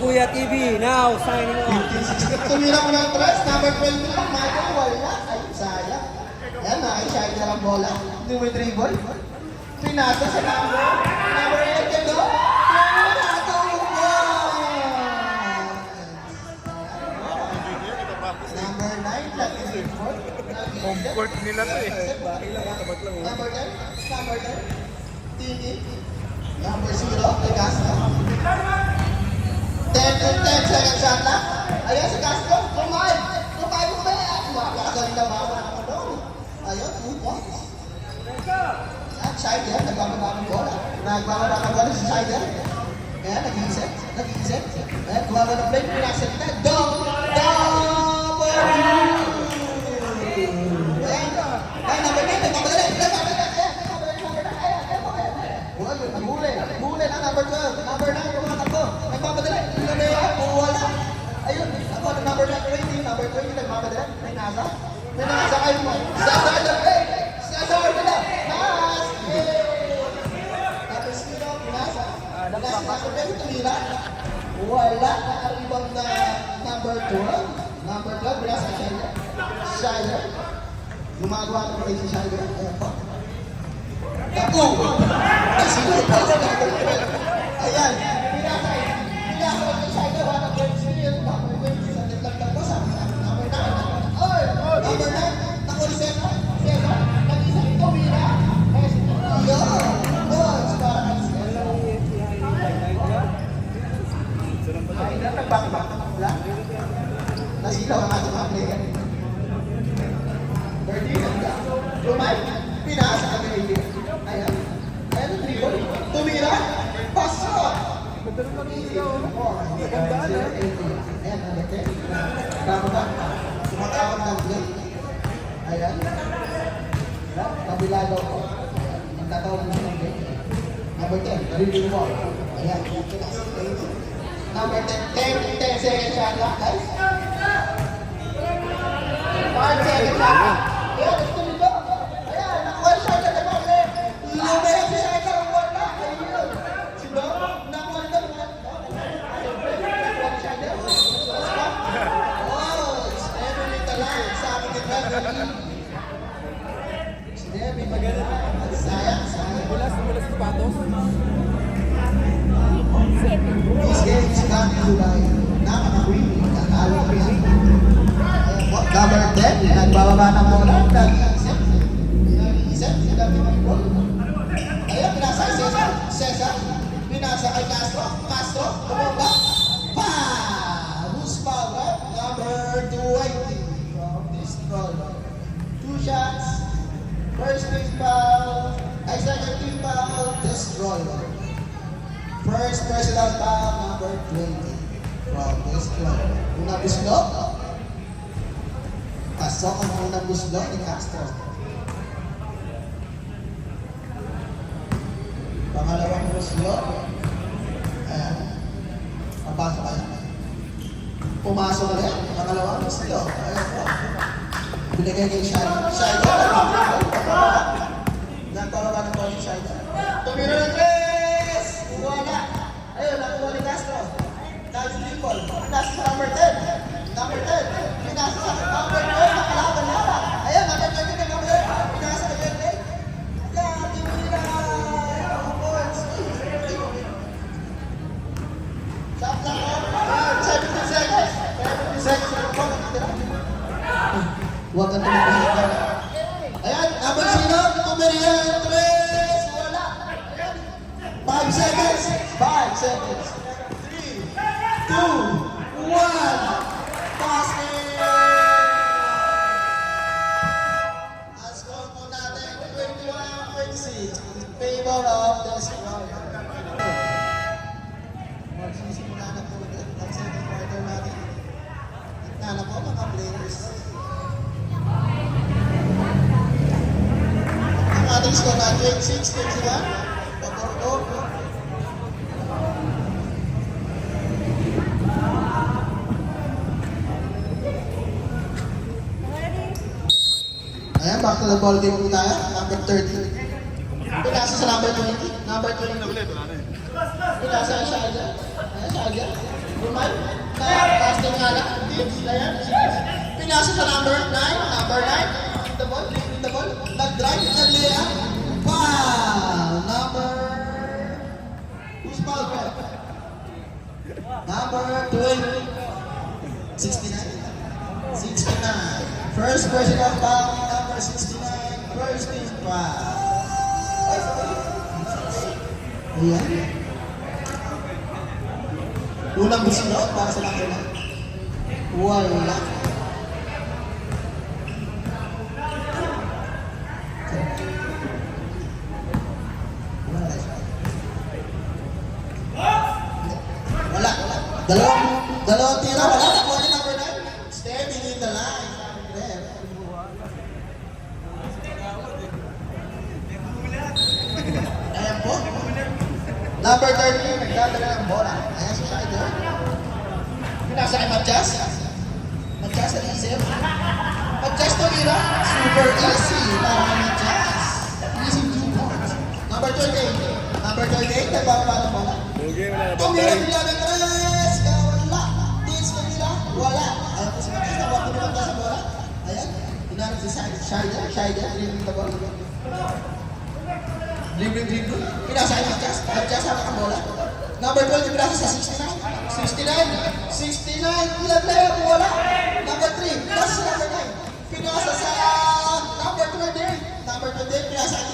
Kuya TV, now signing off. 15-16. Tumira ko ng tres, number 20 lang, Michael, wala. Ay, sayang. Ayan, nakisahid na lang bola. Hindi mo yung dribble. Pinasa sa number 8, yan do. Pinasa number 9, Lucky Silford. Comfort nila to eh. Number 10, Tini. Number 0, Castro. 10 second shot lang. Ayan si Castro, kumain mo ba yan? Makakagaling na mga naman doon. Ayun, 2 points. At Shider, nagbababa ng bola. Nagbababa ng bola si Shider. Ayan, nag-iisip. Ayan, gumawa ng play, pinasa kita. Double! Ayan, number 9, nagbabalala. Huli na number 12. Number 9, tumatakbo. Nagbabalala. Wala. Ayun, ako, number 20, nagbabalala. May nasa kayo mo. Cesar nila. Tapos sino, pinasa. Number 10, tumira. Wala. Nakaribang na number 12. Number 12, pinasa Shider. Gumagawa ng play si Shider. Ayan po. Tapo! Sino pa sa number 12? Ayan. Pinasa ng Shider. Number 12. Number 20. Sa naglag po sa number 9. Oy! Number 9. Nakuli Cesar. Nag-isa ito, Mira. Yun! Boys! Para nagbakbak na pula. Nasilaw ang ating mga player. Lumay, pinasa ka na ayan. Ayan ang dribble. Tumira. Paso. Ayan, nalite. Tama ba? Sumakawag ng play. Ayan. Kabila daw ko. Ang tatawag mo ng play. Number 10, narinig mo. Ayan. Number 10 second shot lang, guys. 5 second shot lang. Ayan, gusto nito. Ayan, nakuha siya na naman. Lumaya si Shider ang wala. Ayun. Sino? Nakuha nito. Nakuha ni Shider. Oh, Stevie nito lang. Sa akin ni Bradley. Stevie, maganda. Sayang. Bulas sapatos. This game is coming to life. Napaka-winning. Nakalo ko yan. Number 10, nagbababa ng bola. Nag-iisip. Ayan, pinasa kay Cesar. Pinasa kay Castro. Kumaba. Pa! Who's power? Number 20 from this goal. 2 shots. First team foul. Second team foul. Destroyer. First personal foul, number 20 from this club. Unang buslo. Pasok ang unang buslo ni Castro. Pangalawang buslo. Ayan. Papasok ka na. Pumasok na rin. Pangalawang buslo. Ayan po. Binigay kay Shider. Nagpababa ng ball ni Shider. Tumira ng 3! Wala. Ayun, nakuha ni Castro. Nag-dribble. Pinasa sa number 10. Number 10. Pinasa sa number 12. Nakalaban na. Ayun, number 20 na number 10. Pinasa sa 20. Ayan, tumira. Shot lang ako. 17 seconds. 17 seconds. Huwag kang tumira. Ayan, number 0. Tumira. 3. Wala. 5 seconds. 5 seconds. 3, 2, 1. Basket! Ang score po natin, 21-26 in favor of the Destroyer. Magsisimula na po ulit ang second quarter natin. Tignan na po mga players. Ang ating score na 26-21. Ayan, back to the ball game po tayo. Number 30. Pinasa sa number 20. Number 20. Pinasa sa Shider. Ayan, Shider. Lumay. Casting nga lang. Ayan. Pinasa sa number 9. Number 9. The ball. Nag-drive. Nag-layup. Wow! Who's foul ko? Number 20. 69. First personal foul, number 69. First team foul. Ayan. Unang busilot para sa number 9. Wala. Wala. Dalawang tira. Wala. Nakuha niya number 9. Stepping in the line. Ayan po. Number 13. Nagdadala ng bola. Ayan si Shider. Pinasa kay Matias. Matias na isip. Matias tumira. Super easy para kay Matias. Easy 2 points. Number 38. Number 38. Nagbababa ng bola. Tumira nila ng 3. Wala. Teams tumira. Wala. Ayan po si Matias. Nakuha ko nila sa bola. Ayan. Pinarap si Shider. Shider. Dribbling the ball. Dribbling. Pinasa kay Matias. Matias hawak ang bola. Number 12. Pinasa sa 69. 69. Ilan player po wala? Number 3. Pinasa sa number 9. Pinasa sa number 28. Number 28. Pinasa sa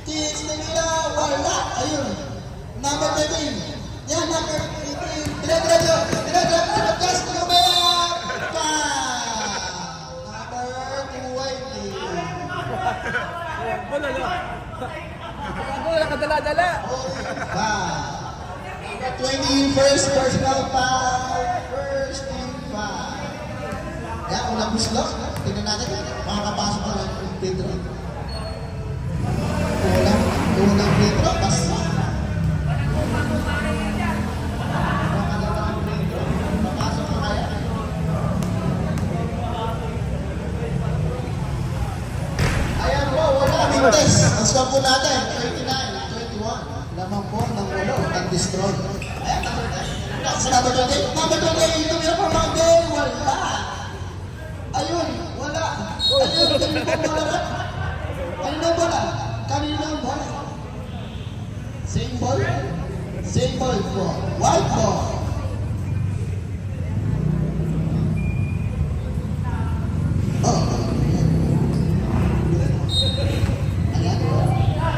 Teams nila. Wala. Ayun. Number 13. Yan, number 18. Dire-diretso. Matias. Tumaya. Number 20. Wala lang. Ako, nakadala-dala. Number 20, first personal foul. First team foul. Yan, unang buslok. Tingnan natin. Makakapasok na lang yung Pedro. Unang Pedro. Basta. Papasok na kaya. Ayan po, wala kaming test. Ang score po natin, 29-21. Lamang po ng ulo, nag-destroy. Ayan, number 10. Sa number 20. Number 20, tumira pa mga game. Wala. Ayun, wala. Ayun, kanina po wala. Kanina ang bola. Same ball. Same ball po. White ball.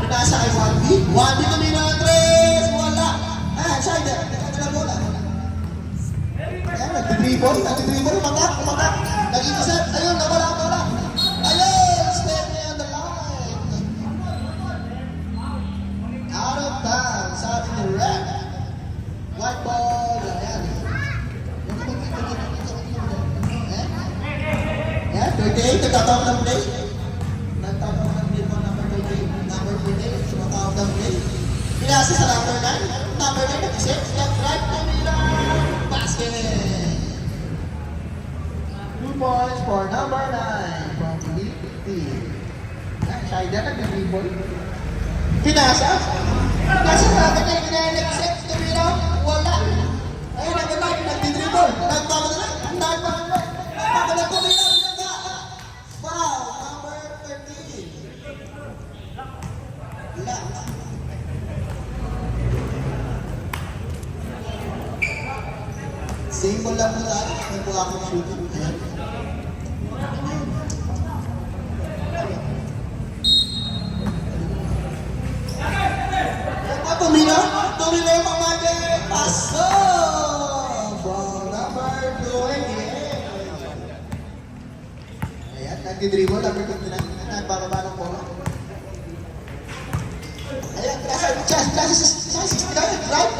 Pinasa kay 1B. 1B tumira ng 3. Wala. Ayan, Shider. Nagkakala bola. Ayan, nagdidribble. Umakak. Nag-intercept. Ayun, nawala ang bola. Ayun, step niya on the line. Out of bounds. Sabi ni Rep. White ball. Ayan. Ayan, 38. Nagtatawag ng play. Nagtatawag ng play po number 38. Number 38. Sumatawag ng play. Pinasa sa number 9. Number 9. Nag-set. Left, right. Tumira. Basket. 2 points for number 9 from Liberty. Shider nag-dribble. Pinasa sa number 9. Nag-set. Tumira. Wala. Ayun, number 9. Nag-dribble. Nagpapadala. Tumira. Foul. Number 13. Wala. Same ball lang po tayo. May po akong shooting. Ayan. Tumira yung pamage. Paso! Ball number 28. Ayan, nag-dribble. Number 29. Nagbababa ng bola. Ayan, chance, right?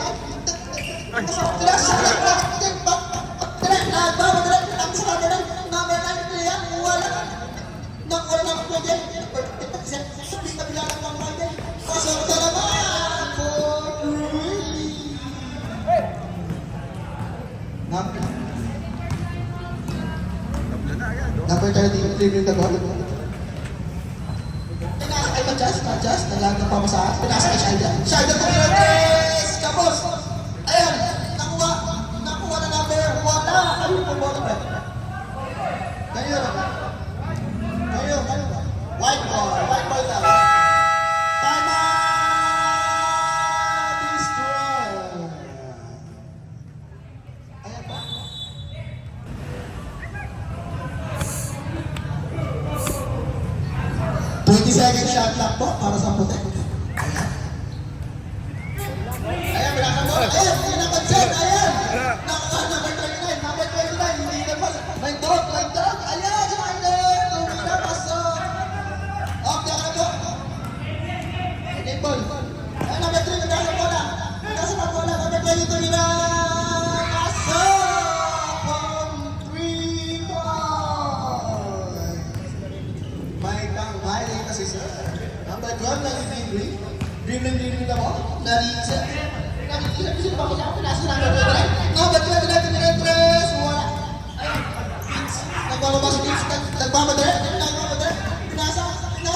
Number 30, dribbling the ball. Pinasa kay Matias, naglagang ng pamasahan. Pinasa kay Shider. Shider tumira 3! Kapos! Ayan, nakuha na 20-second shot clock po para sa puti. Ayan. Ayan, binasa mo. Ayan, hindi napansin. Ayan. Nakuha number 39. Number 29. Hindi na pa. May dog. Ayan, Spider. Tumira, pasok. Okay, ako na po. Okay, ball. Ayan, number 3. Binasa mo na. Binasa mo bola. Number 22 na. Pasok. From 3 points. May kasi sir. Number 12 na si Bibri. Dribbling na mo. Narinsa. Sino ba kailangan ko nasa number 12? Number 12 na tiniretres. Wala. Ayun. Nagbababa si Vince. Nagmamadre. Pinasa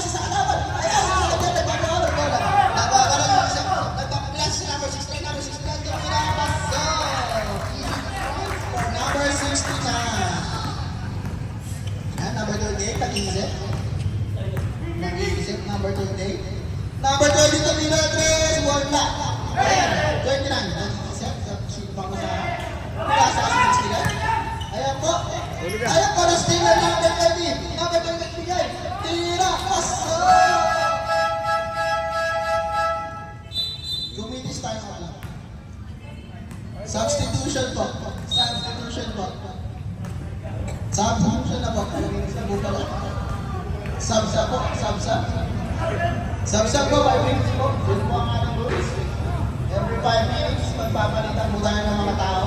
sa kalaban. Ayan. Nagbababa. Nagbababa yung isa. Nagbababa si number 69. Number 69. Tumira. So. Number 69. Ayan. Number 28. Nag-iisip. Number 28. Number 20, Tumira, 3, wala. Ayan, 29. Nag-iisip. Sino pa ko sa pinasa sa 69. Ayan po. Ayan po, na-steal na number 20. Number 20, bigay. Tira, paso. 2 minutes time out lang. Substitution po. Substitution na po. 2 minutes na po pala. Sabsa po, sabsa. Sabsa po, 5 minutes po. Yun po ang ating rules. Every 5 minutes, magpapalitan po tayo ng mga tao.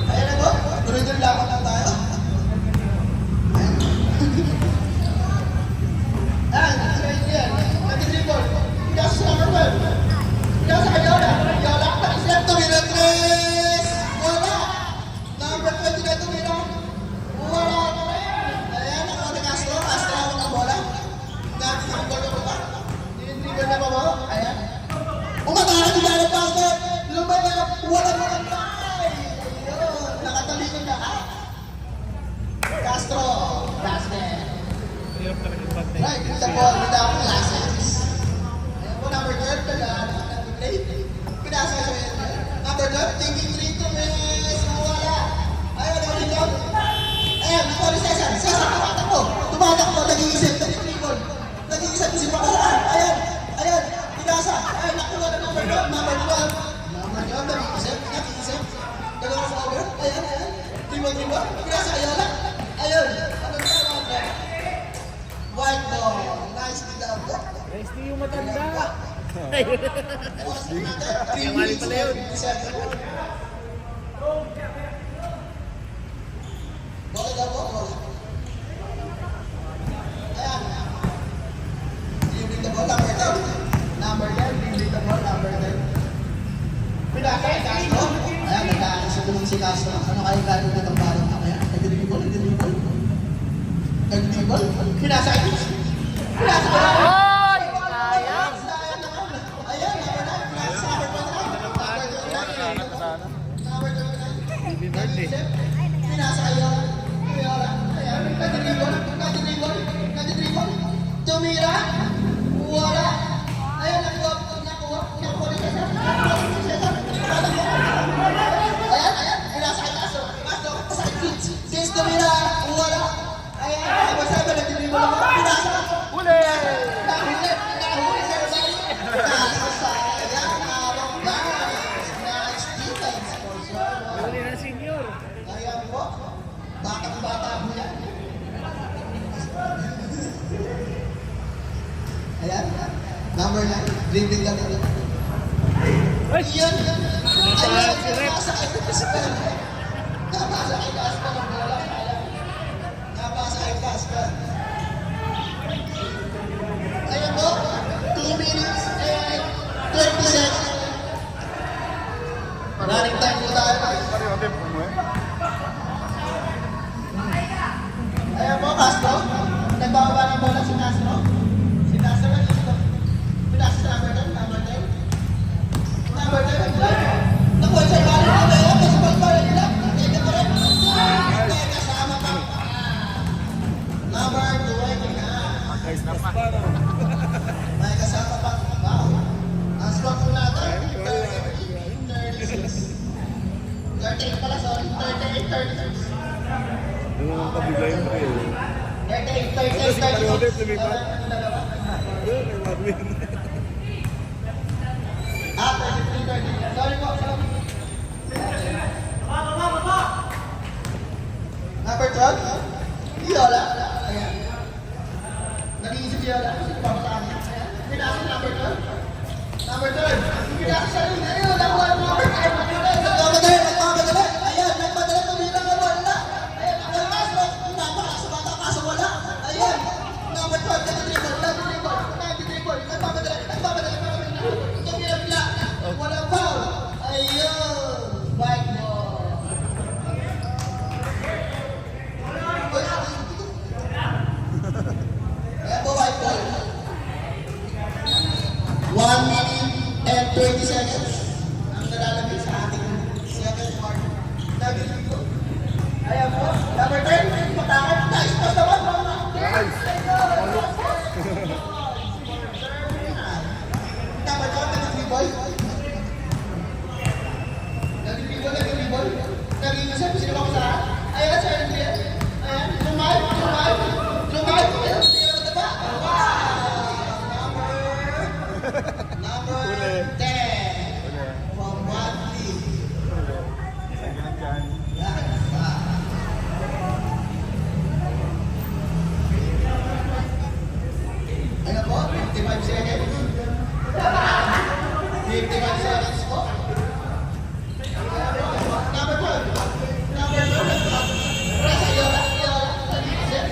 Ayan na po, tuloy-tuloy laban lang tayo. Castro, basket. Right, the ball without glasses. Ayan po, number 12, nag-play. Pinasa sa yun. Number 12, taking 3 to miss. Wala. Ayan, dito. Ayan, sorry, Cesar. Cesar, tumatakbo. Nag-iisip. Nag-iisip si Pakalaan. Ayan, pinasa. Ayan, nakuha na number 12. Number 12, nag-iisip. Dalawa sa over. Ayan. Dribble. Pinasa, Ayola. Ayun. Ano na naman? White ball. Nice nila po. Nice din yung matanda. Yung mali pala yun. Bola daw po. Ayan. Dribbling the ball. Number 10. Number 10. Dribbling the ball. Number 10. Pinasa kay Castro. Ayan. Nagkakasin tulong si Castro. Ano kayo gano'n na itong balong na kaya? Nag-dribble. Pinasa kay Castro. Pinasa kay Castro. Tumira, wala. Ayan, nakuha ni Cesar. Ayan, pinasa kay Castro. Sa Vince. Vince tumira, wala. Ayan, sabi, nag-dribble ako. Pinasa. Huli! Nahuli sa Rosali. Pinasa sa ayan, nice defense. Huli na senior. Ayan po. Bata po yan. Ayan. Number 9. Dribbling lang ito. Ayan. Ayan. Napasa kay Casper. Napasa kay Casper ang bola. Napasa kay Casper. Ayan po. 2 minutes and 20 seconds. Running time po tayo. Ayan po, Castro. Nagbababa ng bola si Castro. Si Castro na dito. Pinasa sa number 10. Number 10. Number 10. Nakuha siya yung balik. Ayan, kasi pag-balik nila. Teka pa rin. Teka, sama pa. Number 38 pala, sorry. 38, 36. Yung mga kabigay mo eh. 38, 36. Yun, ay madwin. Ah, 33, 30. Sorry po, sorry. Number 12. Yola. Ayan. Nag-iisip si Yola. Kasi papataan niya. Ayan. Pinasa number 12. Number 12. Pinasa siya rin. Ayun, nakuha ang number 5. Nagmamadali, nagmamadali. Ayan, nagmadali. Tumira ka wala. Ayan, nagmalas. Napakaso, matakaso wala. Ayan. Number 12. Nag-dribble, nag-dribble. Nag-dribble. Nagmamadali, nagmamadali. Tumira bila. Walang foul. Ayun. White ball. Ayan po, white ball. 1 minute and 20 seconds ang nalalagay sa ating second part. Nagiging po. Ayan po. Number 10. Patakot. Nice pass naman. Nice. Number 12. Nagiging ball. Nagiging ball. Nagiging ball. Nagiging ball. Sino ba ko sa lahat? Ayan. Sir. Ayan. Lumay. Lumay. Lumay. Ayan. Sino ba ba? Number 10. From Wadley. Yan. Ano po? 55 seconds. 55 seconds po. Number 12. Number 12. Nasa Yola. Yola. Nag-iisip.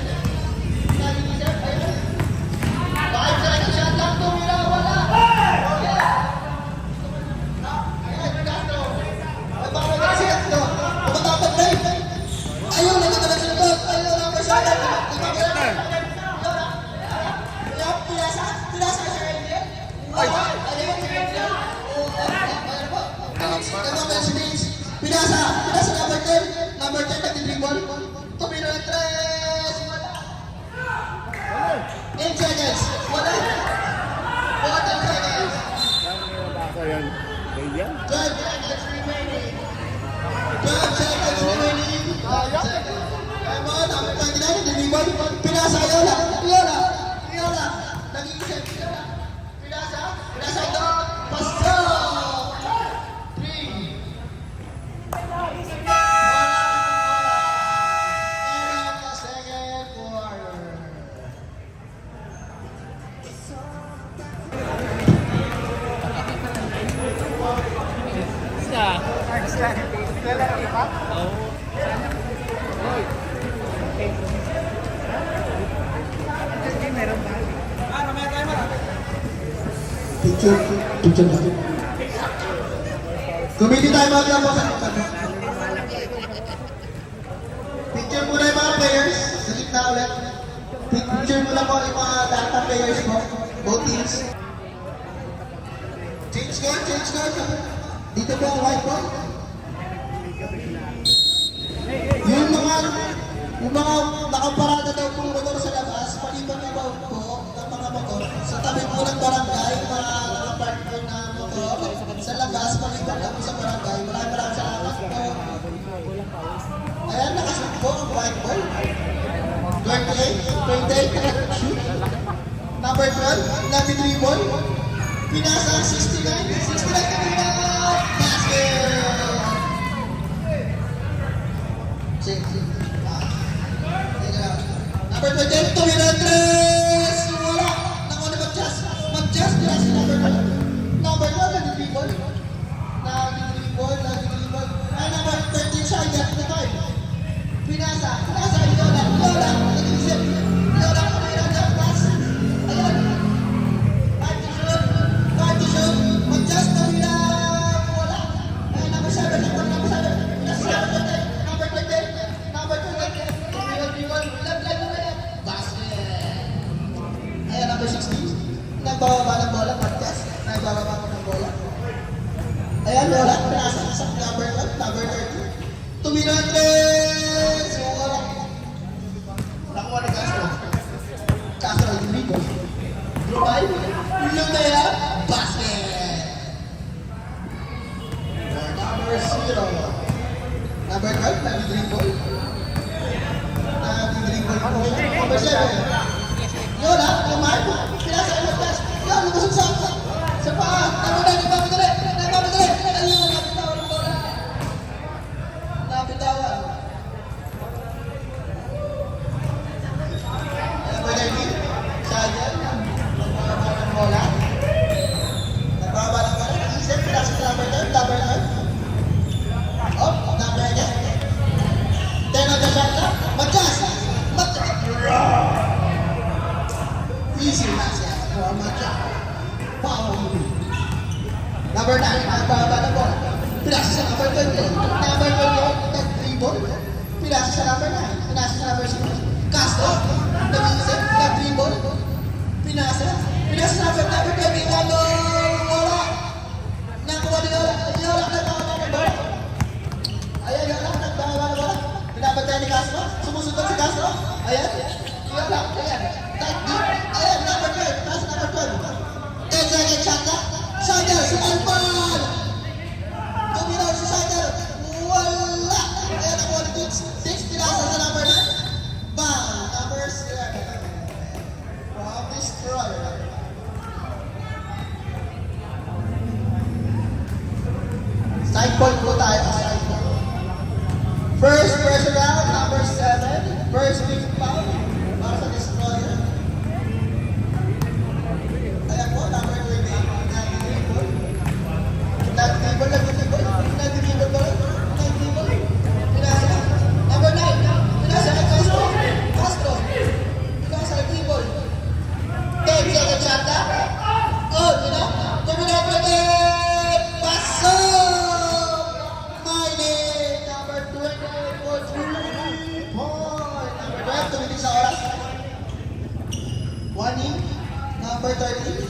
Nag-iisip. Ayun. 5 seconds. Shot lang. Tumira. Wala. Ayan. Castro. Nagpapagod si Castro. Tumatapag na eh. Ayun. Nagkatalag sa likod. Ayun. Number 7. Nagpapagod. Yola. Ayan. Pinasa. Pinasa sa Randy. Ayun. Ayun. Ayun po. Number 6. Pinasa. Pinasa number 10. Number 10 nag-dribble. Tumira ng 3. Wala. 8 seconds. Wala. 14 seconds. Ayan. Ayan. 12 seconds remaining. 12 seconds remaining. 12 seconds. Kaya mo, number 29, nag-dribble. Pinasa. Yola. Yola. Yola. Nag-iisip. Yola. Pinasa. Pinasa ito. Pasto. 3. Second quarter. Isa. Lalaki pa? Oo. Meron ba? Picture. Picture natin. Committee tayo mga po sa picture muna yung mga players. Sa gitna ulit. Picture muna po yung mga data players po. Both teams. Change guard, change guard. Dito po ang white ball. Yung mga nakaparada daw po motor sa labas, paliban na ba po ng mga motor sa tabi po ng barangay, mga nakapark po na motor sa labas, paliban na po sa barangay. Maraming salamat po. Ayan, nakashoot po ang white ball. 28, shoot. Number 12, nag-dribble. Pinasa 69 kanina. Basket! Number 28, tumira 3! Wala! Nakuha na mag-just. Mag-just nila si number 12. Number 12, nag-dribble. Nag-dribble. Ay, number 13 siya, get the time. Pinasa, Yola, nag-isip. Yola, tumira na, pass. Ayan. Time to shoot. Mag-just, tumira. Wala. Ay, number 7. Nasa number 20. Number 20. Dribble. Basket. Ayan, number 16. Nagbababa ng bola, mag-just. Nagbababa ko ng bola. Ayan, Yola, pinasa sa number 30. Tumira 3! Wala. Nakuha ni Castro. Castro, yung ligo. Dribble. Lumea. Basket. Number 0. Number 12, nag-dribble. Nag-dribble po siya. Number 7. Yola, Lamar, pinasa kay Matgas. Yan, lumusog sa paa. Number 9, nagpapadali. Ayun, napitawan ng bola. Napitawan. Number 19, Sayang. Nagbababa ng bola. Nagbababa ng bola. Nag-iisip, pinasa sa number 10, number 9. Oh, number 10. 10 on the shot clock. Matgas. Easy pass yan. Matgas. Power move. Number 9, nagbababa ng bola. Pinasa sa number 20. Number 20, nag-dribble. Pinasa sa number 9. Pinasa sa number 6. Castro, nag-iisip, nag-dribble. Pinasa sa number 20. Ano? Wala. Nakuha ni Yola. Yola, nagbababa ng bola. Ayan, Yola, nagbababa ng bola. Pinapatay ni Castro. Sumusunod si Castro. Ayan. Yola, ayan. Tight deep. Ayan, number 12. Nasa number 12. 10 second shot na. Sider, si Alpan! Tuminaw si Sider. Wala! Ayan ang quality. 6 pinasa sa number 9. Bang! Number 7. From Destroyer. Side point po tayo. Side point. First personal, number 7. First big foul. Para sa Destroyer. Ayan po, number 28. Nag-dribble. Pinasa. Number 9. Pinasa kay Castro. Pinasa kay dribble. 10 second shot na. Oh, Tuminaw pa din. Pasok! Minus number 20 for 3 point. Number 12, tumitig sa oras. Warning, number 30.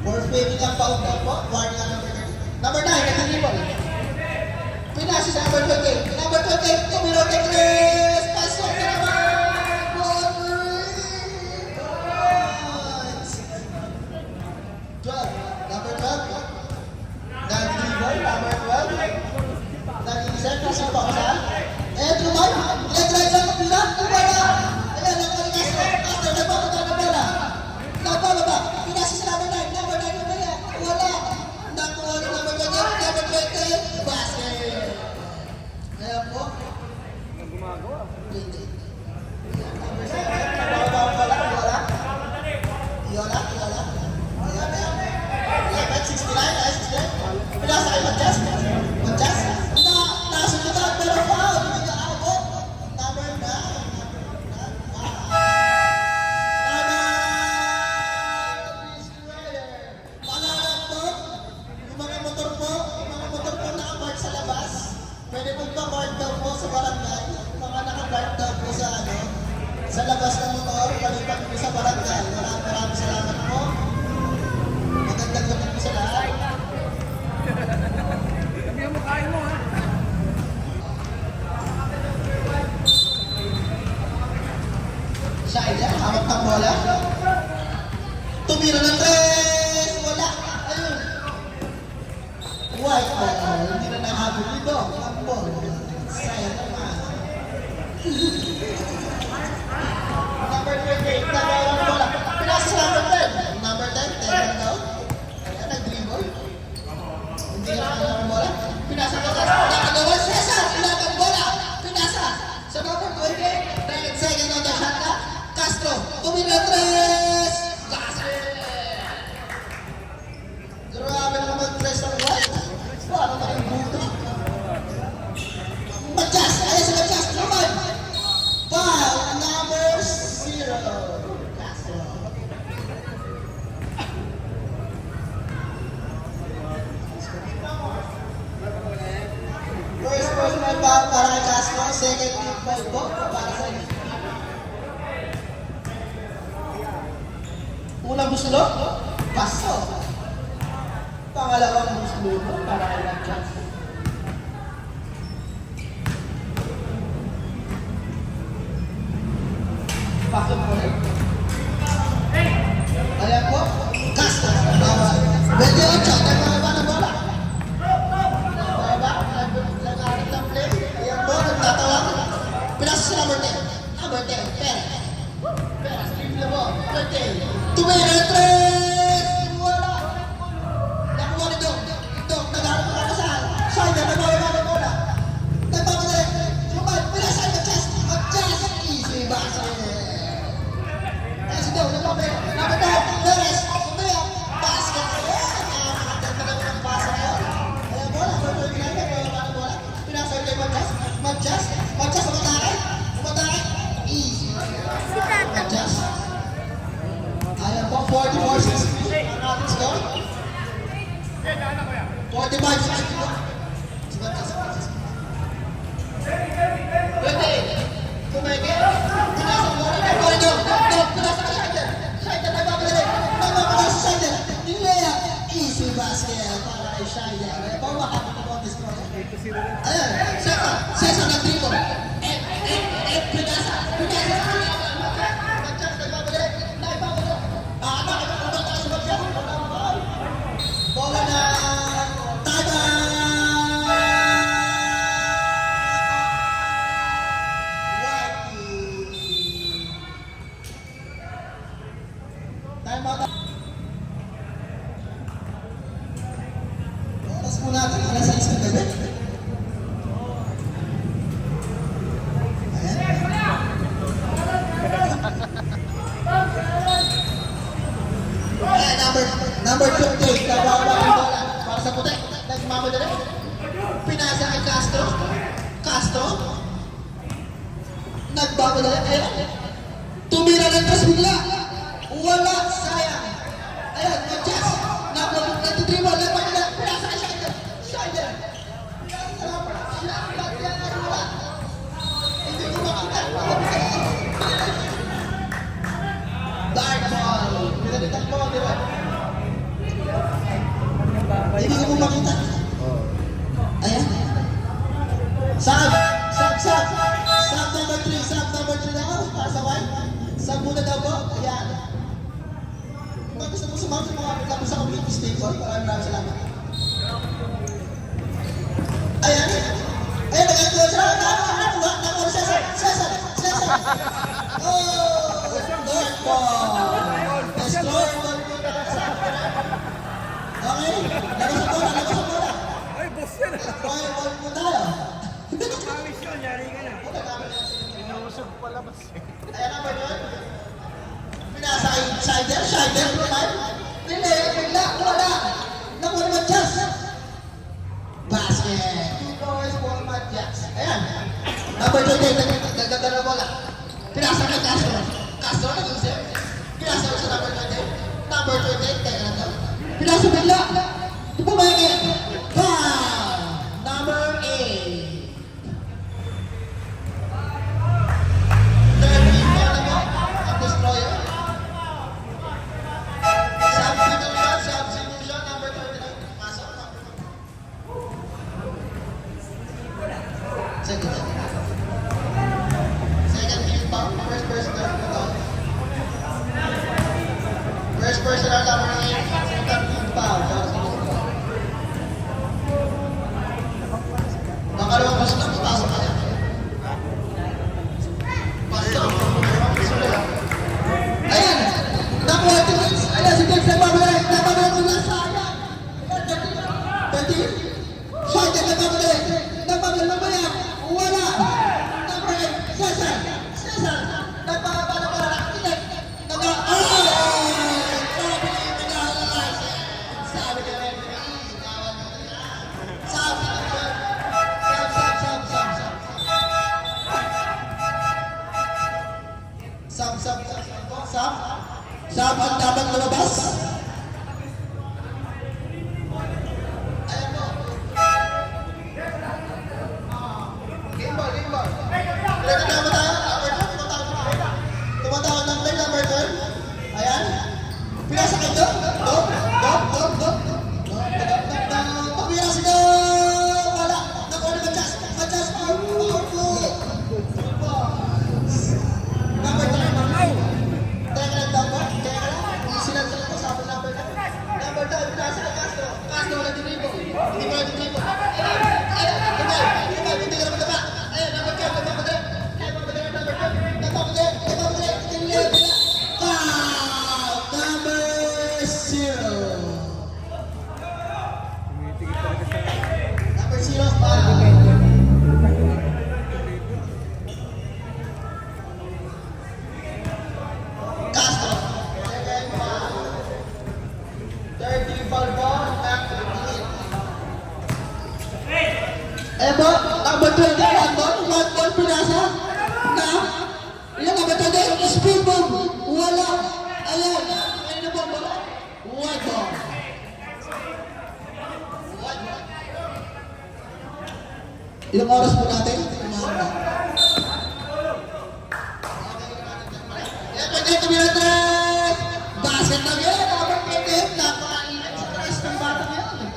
For failing ang foul down po. Warning ang number 30. Number 9, nag-dribble. Pinasa sa number 20. Number 20, tuminaw kay Chris. Pasok na naman. For 3 points. 12. Number 12. Nag-dribble. Number 12. Nag-iisip. Nasa pa ko sa? Truman. Nag-drive lang ang pila. Wala. Ayan, nagpalik Castro. Castro, nagpapatay ng bola. Nagpapaba. Pinasa sa number 9. Number 9 na kaya. Wala. Nakuha ng number 20. Number 20. Basket. Ayan po. Ang gumagawa. 20. Number 7. Nagpapaba ang bola. Wala. Yola. Ayan. 69. Pinasa kay Matgas. Nasulitan pero foul. Hindi ka abot. Number 9. Paalala po, yung mga motor po naka-park sa labas, pwede pong pa-park daw po sa barangay. Mga naka-park daw po sa labas ng motor, palipat po sa barangay. Maraming salamat po. Magandang gabi po sa lahat. Kami ang mukhain mo, ha? Shaila, hawak ng bola. Tumira ng 3. Wala. Ayun. White ball. Hindi na nahabol dito. Ang ball. Sayang naman. Number 28. Nagawa ng bola. Pinasa sa number 10. Number 10. 10 lang daw. Ayan, nag-dribble. Hindi na nagawa ng bola. Pinasa ka sa nakagawa. Cesar. Ilang ang bola. Pinasa. Sa number 20. Second on the shot na. Castro. Tumira 3. Grabe na mag-press ng white. Paano na yung buto? Matgas! Ayun sa Matgas! Naman! Foul! Number 0. Castro. First personal foul para kay Castro. Second team foul po para sa inyo. Unang gusto, paso. Pangalawang gusto para kay Matgas. Pasok po rin. Ayan po. Castro. 28. Nagkakaba ng bola. Nagkakaba. Nag-aaral ng play. Madyas. Madyas, umatake. Umatake. Easy. Madyas. Ayan po, 44-60. Ang ating score. 45-60. Si Madyas. Pwede. Kumeke. Pinasok mo rin. Pinasok ka Shider. Shider, nagpapalalik. Nagpapalalik si Shider. Yung layup. Easy basket para kay Shider. Ayan po, makapit mo ang destroy. Ayan, Cesar nag-dribble. Pinasa. Madyas, nagpapalalik. Nagpapalalik. Nakapagpapalalik si Madyas. Bola na. Oras po natin, alas 6 ng gabi. Ayan, number 50, kabawa ng bola. Para sa puti, nagmamadali. Pinasa kay Castro. Castro. Nagbamadali. Ayan. Tumira ng tres bigla. Wala, sayang. Ayan, Madyas. Nagtitribal, nagbamadali. Pinasa kay Shider. Shider. Hindi ko makita. Dark ball. Pinalitan mo, di ba? Hindi ko makita. Ayan. Sab number 3. Sab number 3 na ako. Para sa white. Sab muna daw po. Ayan. Kung gusto mo sumama sa mga kapit sa community stable, maraming salamat. Ayan. Ayan, nag-atuwa siya. Nakuha Cesar. Oh! Dark ball. Destroy ball po. Okay? Labas ang bola. Ay, boss yan. Destroy ball po tayo. Pawis yun, yari ka na. Inusog palabas. Ayan number 1. Pinasa kay Shider. Pili, bigla, wala. Nakuha ni Madyas. Basket. 2 points for Madyas. Ayan. Number 20, nagdagdag na bola. Pinasa kay Castro. Castro, nag-usip. Pinasa ko sa number 20. Number 20, teka na daw. Pinasa bigla. Di ba maingin? Foul. Number 8. 13 na mo. Ang destroyer. Substitution, number 39. Pasok. Second team foul. First personal foul. First personal number 8. Second team foul. Pangalawang personal, pasok ka na. Pasok. Ayan! Nakuha Dins! Ayan si Dins! Nagpapalalik! Nagpapalalik mo lang sayang! 13! Shider! Nagpapalalik! Nagpapalalik mo yan! Wala! Number 8! Cesar! Nagpapalalik mo lang! Kinig! Sabi ka rin! Sabi ka rin! Sab ang dapat lumabas. Ayan mo. Game ball. Ready na ba tayo? Tumatawag ng play number 12. Ayan. Pinasa kayo doon. Pagpira si doon. Wala. Nakuha ni Madyas. Madyas powerful. Number 3. Teka lang daw po. Silang ko sa number 2. Number 2, pinasa kay Castro. Castro, nag-dribble. Hindi mo nag-dribble. Ayan, hindi ka naman diba? Ayan, number 2, nagpapadrip. Ilang oras po natin? Umaga. Eto, dito, Miratres! Basket lang yun! Number 20, napakainit sa tres ng bata yun.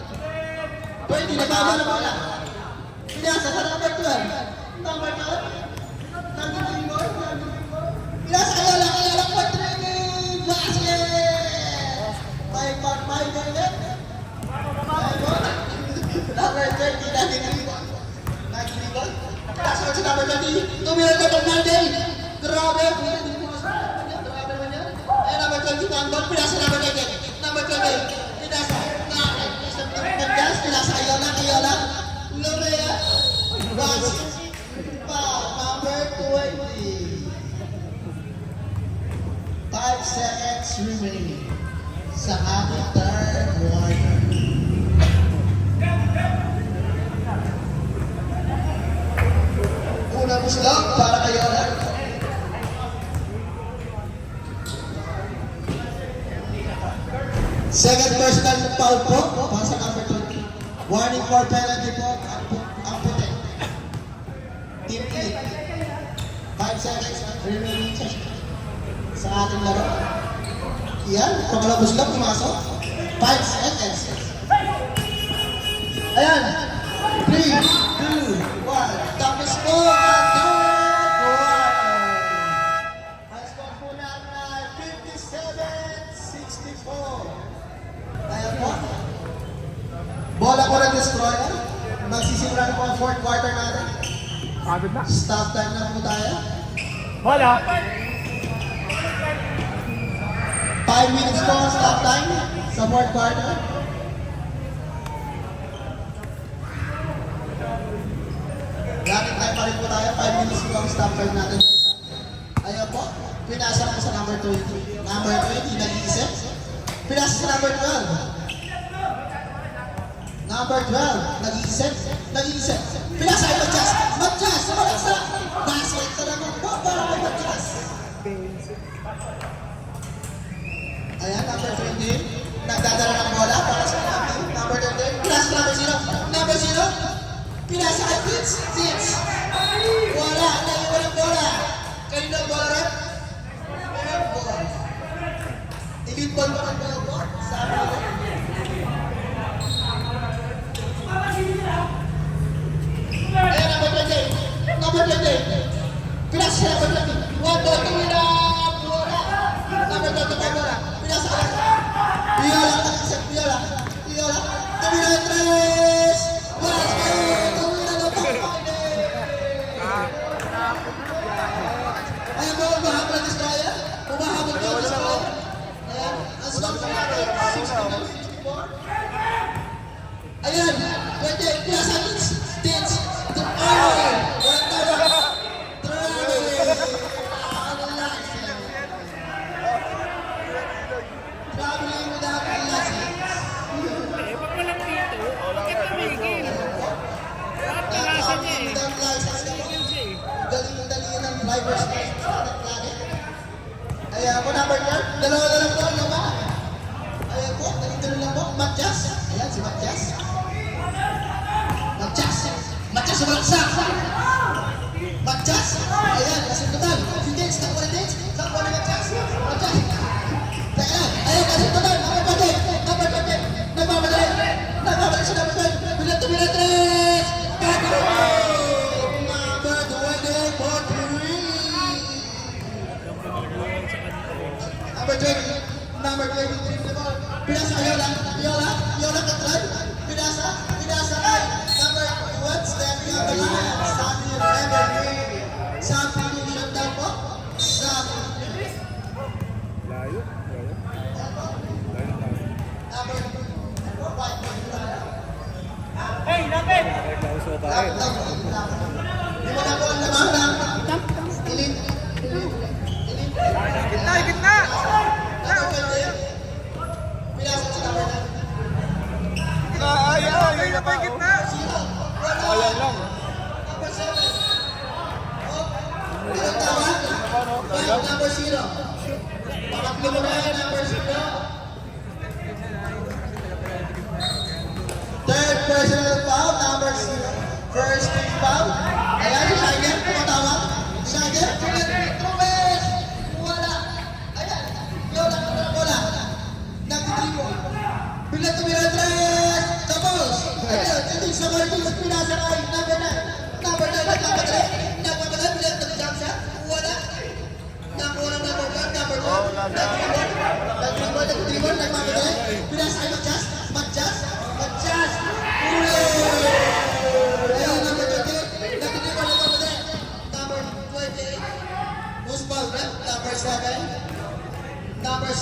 20, nagbago na bola. Pinasa sa number 12. Number 12. Nandito boy. Pinasa kayo lang, Patrick! Basket! 5-5 ganyan. Number 20, naging Pasok sa number 20, tumira na pag Monday. Grabe, grabe naman yan. Ayan, number 20, Tangbon, pinasa number 20. Number 20, pinasa, nagdas, pinasa, Ayola. Lorea, basket pa, number 20. 5 seconds remaining sa ating third quarter. Unang muslog para kay Yola. Second personal foul po para sa number 20. Warning for penalty po ang puti. Team kick. 5 seconds remaining sa ating laro. Yan, pangalawang muslog pumasok. 5 seconds. Ayan. 3, 2, 1. Tapos po ang third quarter. Ang score po natin ay 57-64. Ayan po. Bola po ng destroyer. Magsisimula na po ang fourth quarter natin. Pagod na. Stop time na po tayo. Wala. 5 minutes po ang stop time sa fourth quarter. Gamit tayo pa rin po tayo. 5 minutes po ang stop time natin. Ayun po. Pinasa ko sa number 20. Number 20, nag-iisip. Pinasa sa number 12. Number 12, nag-iisip. Pinasa ay Matjas. Matjas, wala sa basket sa naman po para kay Matjas. Ayan, number 20. Nagdadala ng bola para sa number 20. Pinasa sa number 0. Number 0. Pinasa kay Fitz. Wala, naiwan ang bola. Kanina ang bola rin? Meron bola. Ilipon mo ang bola po. Sabi ko. Ayan, number 20. Number 20. Pinasa sa number 20. Wanda, tumira ang bola. Number 20 ang bola. Pinasa kay Viola. Tumira ang tres. Basket! Tumira na po. Ayan po, umahabol ang destroyer. Umahabol po ang destroyer. Ayan, ang score po natin, 69-64. Ayan, 20, pinasa Stitch, the power, traveling without a license. Eh, pag walang dito, bakit tumigil? Bakit palasan niya eh? Without license ka po. Tumigil siya eh. Galing ng driver's license sa nagplagi. Ayan po, number 4. Dalawa na lang po, lima. Ayan po, dalawa lang po. Matjas. Ayan, si Matjas. Matjas, sumalaksak. Matjas. Ayan, kasi total. Si Dins, takbo ni Dins. Takbo ni Matjas. Ayan, kasi total. Number 20. Nagmamadali sa number 20. Bilat 3. Number 20 for 3. Number 23 na ball. Pinasa Yola katry. Pinasa kay number 1, stepping on the line. Sabi Reverie. Sabi yung shutdown po. Sabi. Layo. Number 5. Hey, lapit! Klauso tayo. Di mo na po ang labahan. Ilin. Gitna! Pinasa sa number 9. Ay, na pa gitna! Ayan lang. Number 7. Anong tawag? Number 0. Pangatlo mo na yan, number 0. Third personal foul, number 0. First team foul.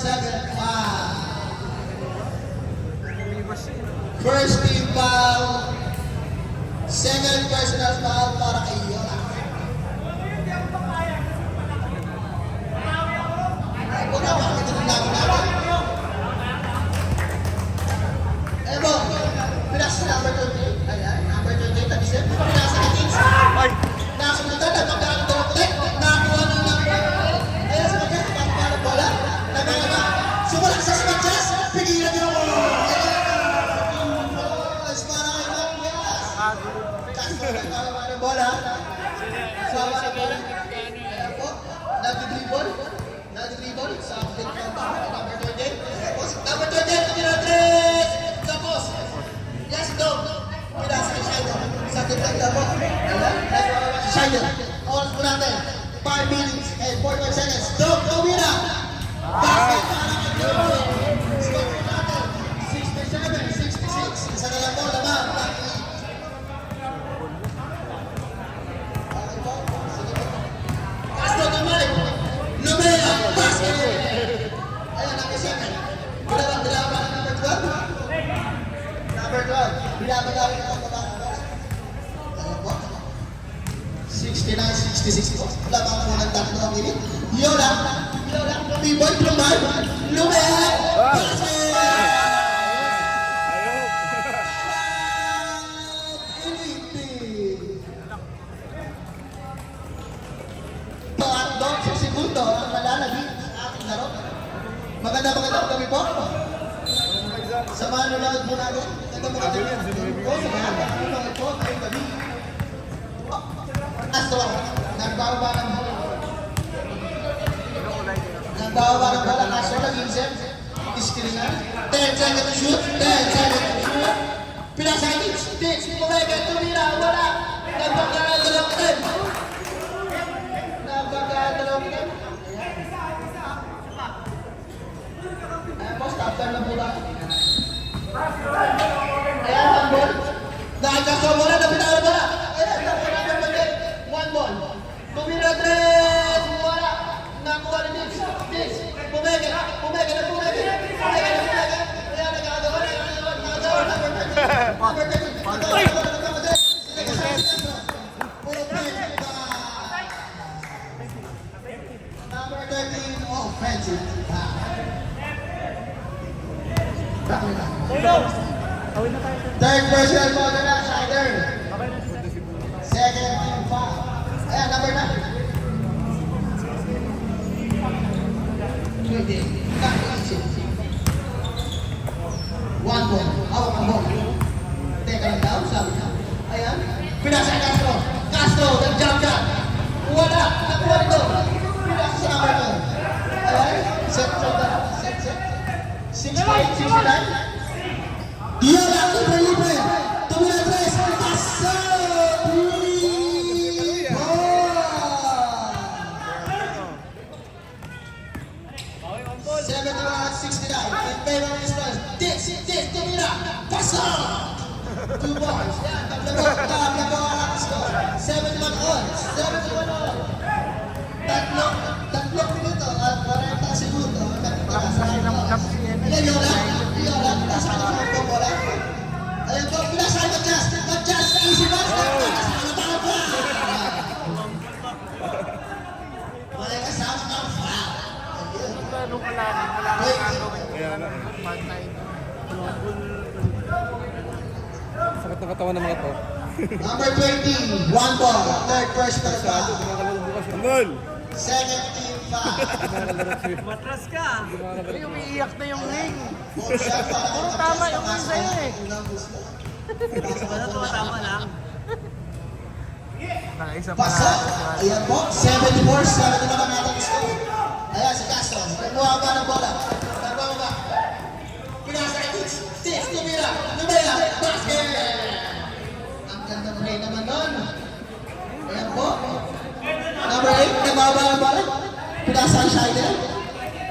7, foul. First team foul. Second personal foul para kay Yola. Ay, wala ba? Ito ng laban natin. Ebo, pinas number 28. Ayan, number 28. Tabi-sip. Pinas sa kitins. Nakasunod na pagkaroon ng ulit. Nakakuha ng number 8. Ayan, sa mga nakakuha ng bola. Nagkakaba. Sumalak sa Smajas. Pigilan niyo ako. Bola. Sama na bola. Ayan po. Nag-dribble. Sa update ng number 28. Tapos, number 28, Pinadres! Tapos, yes, Dom. Pinas kay Shider. Sa kitang po. Ayan. Shider. Oras po natin. 5 minutes and 41 seconds. Dom, Dom-Mira. Basket para kay Dom. Score po natin. 67-66. Isa na lang po, lamang. Castro naman. Lumea. Basket. Ayan, number 7. Dalawa na number 12. Number 12. Binabagawin ito ang babae. Ayan po. 69-66 po. Lamang po ng tatlo ang init. Yola. B-boy, Lumay. Lumea. Basket. Doon sa segundo ang malalagay sa ating laro. Magandang gabi po. Samahan nyo lang po natin. Ito mga gabi po. Samahan natin po ngayong gabi. Astro, nagbababa ng bola. Astro, nag-insert. Iskiringan. 10 seconds to shoot. 10 seconds to shoot. Pinasakit. Ditch. Pumega. Tumira. Wala. Nagpagkakalong din. Ayan po, stop time na po lang. Ayan, one ball. Nakakasama mo na, napitawag mo na. Ayan, number 28. One ball. Tumira 3. Wala. Nakuha ni Ditch. Pumega. Ayan, nagkakagawa. Number 30. Number 13, offensive foul. Third personal foul na lang, Shider. Second team foul. Ayan, number 9. One ball. Hawak ang ball. Teka lang daw, sabi niya. Ayan. Pinasa Castro. Castro, nag-jump shot. Wala. Nakuha ito. Pinasa sa number 2. Ayan. Set. 68-69. Yola, libre. Tumira 3. Pasa. 3 ball. 71-69. In favor of his friends. Ditch. Tumira. Pasa. 2 balls. Yan. Tatlo ang score. 71 all. Tatlong minuto at 40 segundo. Ayan, Yola. Pinasa ka naman po, bola. Ayan po, pinasa ka Matjas. Easy basket. Pinasa ka naman po. Wala kasama ng foul. Anong kalaki? Wala kang gagawin. Sakit ng katawan ng mga to. Number 20, one ball. Third personal foul. Andol! Second team foul. Matras ka. Ay, umiiyak na yung ring. Puro tama yung ring sa'yo eh. Tama lang. Nakaisa pa Pasa. Ayan po, 74-70 naman natin score. Ayan, si Castro. Nagbuha ba ng bola? Nagbuha ba? Pinasa kay Ditch. Tumira. Basket. Ang ganda ng play naman nun. Ayan po. Number 8, nagbawa ng bola. Pinasa ang Shider.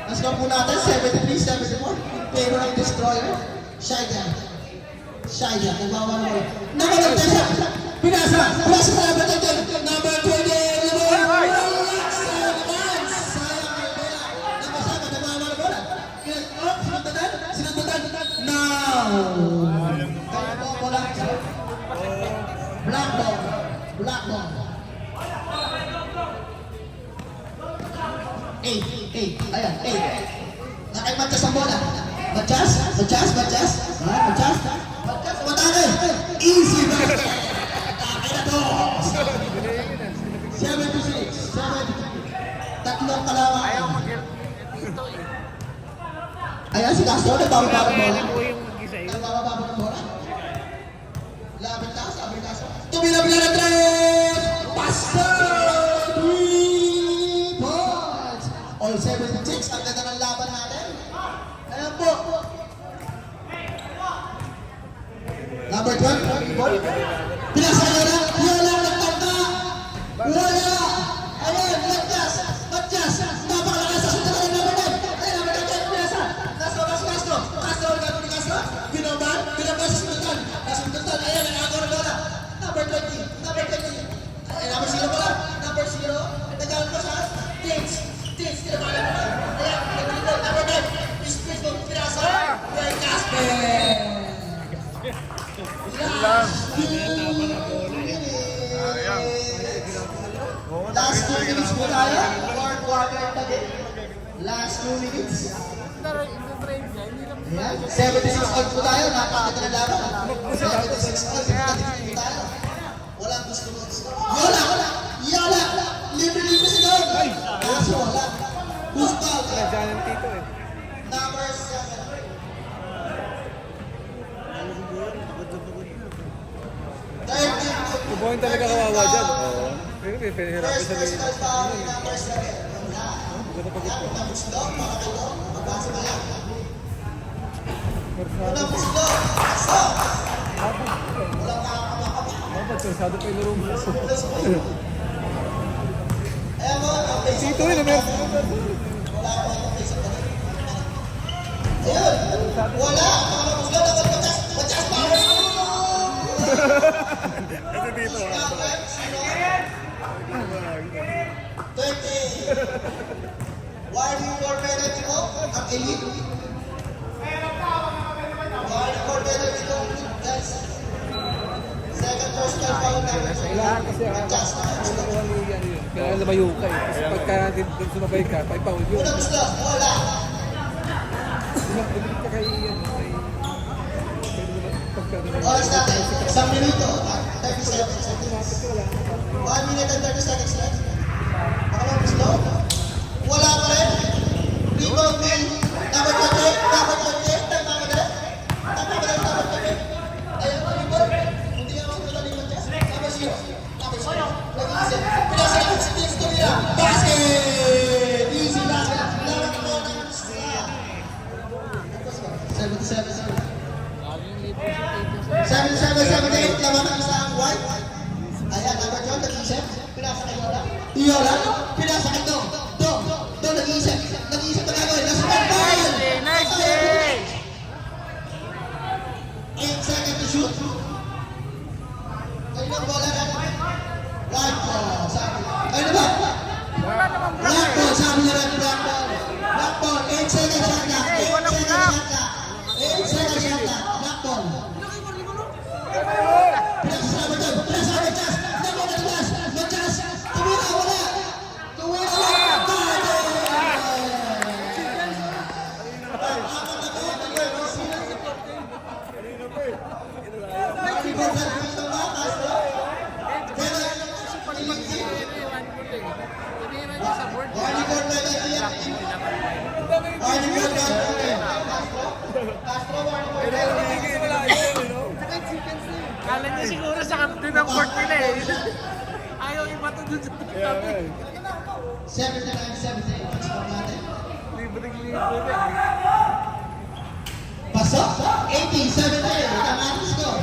Nascore po natin, 73-74. Pero ng Destroyer. Shider, nagbawa ng bola. Nakalagay siya. Pinasa sa number 20. Number 20. Sayang kay Bea. Number 7, nagbawa ng bola. Eight. Ayan, 8. Nakay Matyas ang bola. Matyas. Matake. Easy basket. Atake na to. 76. Tatlong kalawang. Ayaw dito eh. Ayan, si Castro, nagbababa ng bola. Ako yung mag-isa yun. Nagbababa ng bola. Labit na, sabi Castro. Tumilapila ng tres! Pastor! 3 points! All 76, ang ganda ng laban natin. Ayan po. Number 12, ball. Pinasa Yola, nagtangka. Wala. Ayan, Matyas. Napakalakas sa sunod ng number 9. Ayan, number 10, pinasa. Nasa oras Castro. Binoban sa sundutan. Ayan, nangagawa ng bola. Number 20. Ayan, number 0 pala. Number 0. Nagalan ko sa Tins, tinabalan mo. Ayan, nagulito. Number 9. Space mo, pinasa. Ayan, Casper. Last 2 minutes po tayo. Fourth quarter na din. Last 2 minutes. Ayan, 76 odds po tayo. Napakaganda na laban. 76 odds. Natitigil po tayo. Walang gusto. Yola! Libre si Dog! Kaso wala. Gusto. Nandiyan ang tito eh. Number 7. 13. Kubuhin talaga kawawa dyan. Oo. Pero may pinahirapan First sa personal foul ni number 7. Ganda pagod ko. Tapos Dog, makakito. Magpasa ba yan? Tapos Dog, pasok! Walang makakapakapak. Dapat kasado pa yung laro mo. Ayan mo, ang face Tito yun, may wala ko ang face up. Ayun, wala. Tapos Dog, Matyas power. Ito dito. 20. Warning for penalty ko, ang elite. Warning for penalty ko, guys. Second personal foul namin. Kailangan kasi Matyas na. kailangan lumayo ka eh. Kasi pagka doon sumabay ka, paipaul yun. Unang gusto, wala. Bumalik ka kay Oras natin, 1 minuto, 30 seconds. 1 minute and 30 seconds left. Pangalawang gusto, wala pa rin. Rebound ni number 20, number 20, tama ka na. Number 20. Ayun pa rebound. Hindi nga makikita ni Matyas. Number 0. Nag-iisip. Pinasa lang si Vince Tumira. Basket! Easy basket. Lawak mo ng 77. 77-78, laban ng isang white. Ayan, number 12, nag-iisip. Pinasa kay Yola. Yola, pinasa kay Dong. Dong, nag-iisip. Nag-iisip na gagawin. Nasa ball! Nice day! 8 seconds to shoot. Ayun ang bola na. Black ball, sabi. Ayun ba? Black ball, sabi niya rin, black ball. Black ball, 8 seconds shot clock. 8 seconds shot clock. 8 seconds shot clock. Black ball. Pinasa number 12. Pinasa Matyas. Number 12. Matyas. Tumira, wala. Tumira, wala. Kala niya siguro sa kapatid ng court nila eh. Ayaw ibato dun sa tabi. 79-78. Score natin. Libreng-libre eh. Pasok. 80-78. Tama score.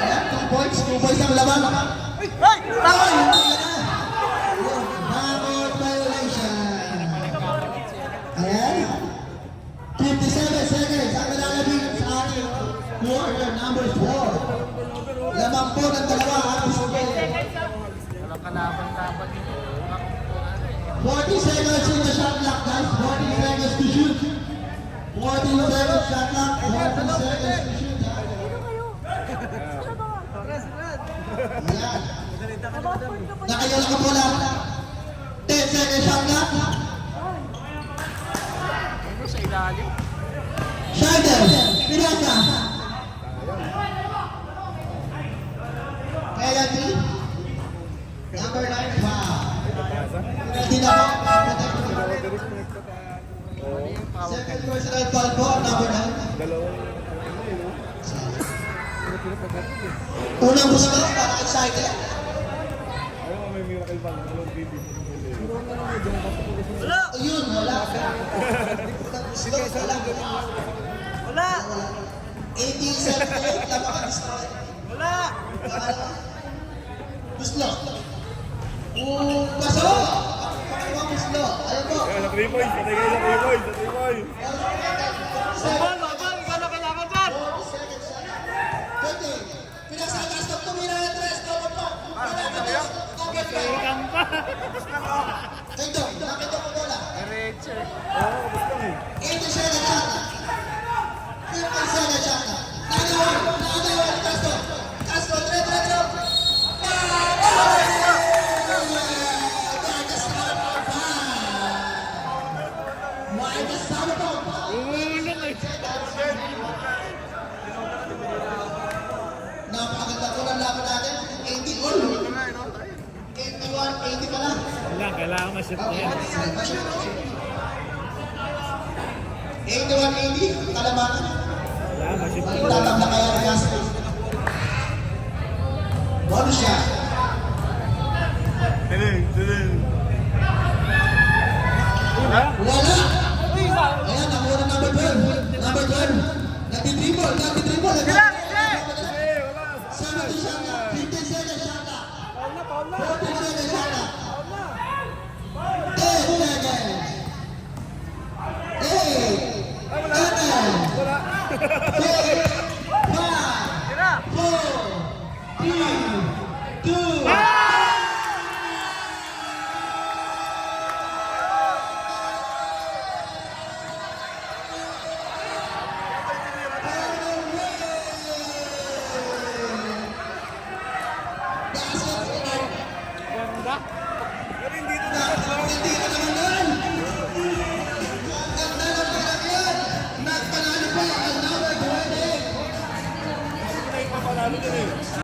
Ayan, 2 points. 2 points ang laban. Hey! Tama! Backward violation. Ayan. 57 seconds ang nalalabing sa ating quarter number 4. Lamang po ng dalawa ang display. Walang kalaban-laban nito. 40 seconds in the shot clock, guys. 40 seconds to shoot. 40 seconds shot clock. 40 seconds to shoot. Ayan. Nakayos ka bola. 10 seconds shot clock. Ano sa ilalim? Schneider, pinasa. Kaya 3. Number 9, wow. Hindi na po. Second personal foul po, number 9. Unang gusto, parang excited. Ayun, wala. Unang gusto, wala. 1878, napaka-destroy. Wala! Gusto. Paso! Pangalawa gusto. Ayun po. Sa 3 points, patay kayo sa 3 points, sa 3 points. Babal! Babal! Ikaw na kailangan dyan! 40 seconds shot. Pwede. Pinagsagas na tumira ng 3. Double po. Okay, okay. Ikaw pa! Ito, nakita ko doon lang. Diretso. 80 seconds shot. 50 seconds shot. Nakagawa ni Castro. Castro, dire. Ulong eh! Napakaganda ko ng laban natin. 80 all. 81, 80 pala. Wala, kailangan ma-shoot na yan. 81, 80. Kalamakan. Wala, ma-shoot na yan. Tatabla kaya ni Castro. One shot. Wala. Ayan, nakuha na number 12. Number 12. Nagtitriple. 70 shot na. 50 seconds shot na. 40 seconds shot na. 10 seconds. 8. 7. 6. 5. 4. 3. 2. Ganda! Hindi na